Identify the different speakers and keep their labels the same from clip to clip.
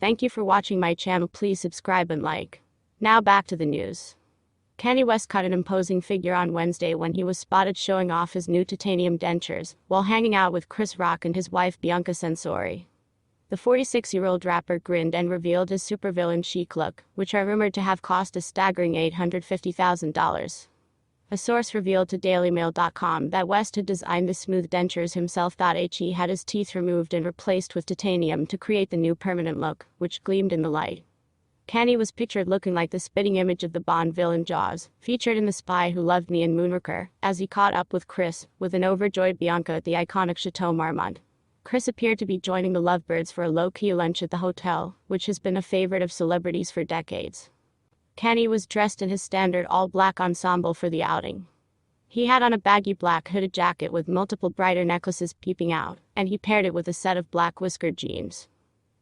Speaker 1: Thank you for watching my channel. Please subscribe and like. Now back to the news. Kanye West cut an imposing figure on Wednesday when he was spotted showing off his new titanium dentures while hanging out with Chris Rock and his wife Bianca Censori. The 46-year-old rapper grinned and revealed his supervillain-chic look, which are rumored to have cost a staggering $850,000. A source revealed to dailymail.com that West had designed the smooth dentures himself. He had his teeth removed and replaced with titanium to create the new permanent look, which gleamed in the light. Kanye was pictured looking like the spitting image of the Bond villain Jaws, featured in The Spy Who Loved Me and Moonraker, as he caught up with Chris, with an overjoyed Bianca at the iconic Chateau Marmont. Chris appeared to be joining the lovebirds for a low-key lunch at the hotel, which has been a favorite of celebrities for decades. Kanye was dressed in his standard all-black ensemble for the outing. He had on a baggy black hooded jacket with multiple brighter necklaces peeping out, and he paired it with a set of black whiskered jeans.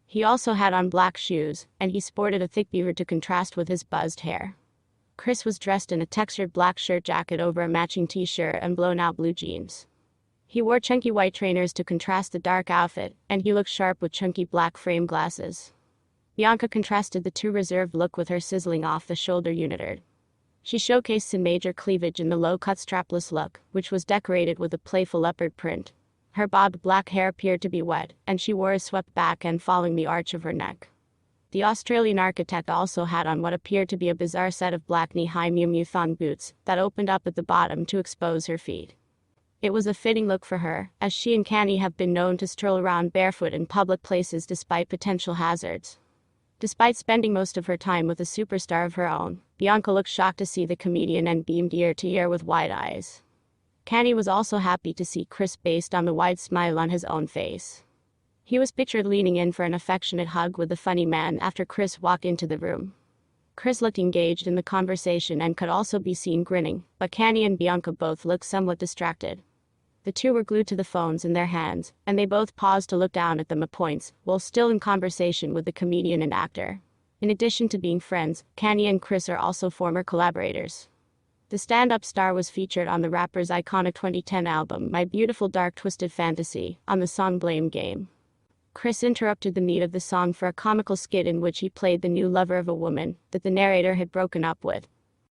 Speaker 1: He also had on black shoes, and he sported a thick beaver to contrast with his buzzed hair. Chris was dressed in a textured black shirt jacket over a matching t-shirt and blown-out blue jeans. He wore chunky white trainers to contrast the dark outfit, and he looked sharp with chunky black frame glasses. Bianca contrasted the too reserved look with her sizzling off-the-shoulder unitard. She showcased some major cleavage in the low-cut strapless look, which was decorated with a playful leopard print. Her bobbed black hair appeared to be wet, and she wore a swept back and following the arch of her neck. The Australian architect also had on what appeared to be a bizarre set of black knee-high Miu Miu thong boots that opened up at the bottom to expose her feet. It was a fitting look for her, as she and Kanye have been known to stroll around barefoot in public places despite potential hazards. Despite spending most of her time with a superstar of her own, Bianca looked shocked to see the comedian and beamed ear to ear with wide eyes. Kanye was also happy to see Chris based on the wide smile on his own face. He was pictured leaning in for an affectionate hug with the funny man after Chris walked into the room. Chris looked engaged in the conversation and could also be seen grinning, but Kanye and Bianca both looked somewhat distracted. The two were glued to the phones in their hands, and they both paused to look down at them at points, while still in conversation with the comedian and actor. In addition to being friends, Kanye and Chris are also former collaborators. The stand-up star was featured on the rapper's iconic 2010 album My Beautiful Dark Twisted Fantasy, on the song Blame Game. Chris interrupted the meat of the song for a comical skit in which he played the new lover of a woman that the narrator had broken up with,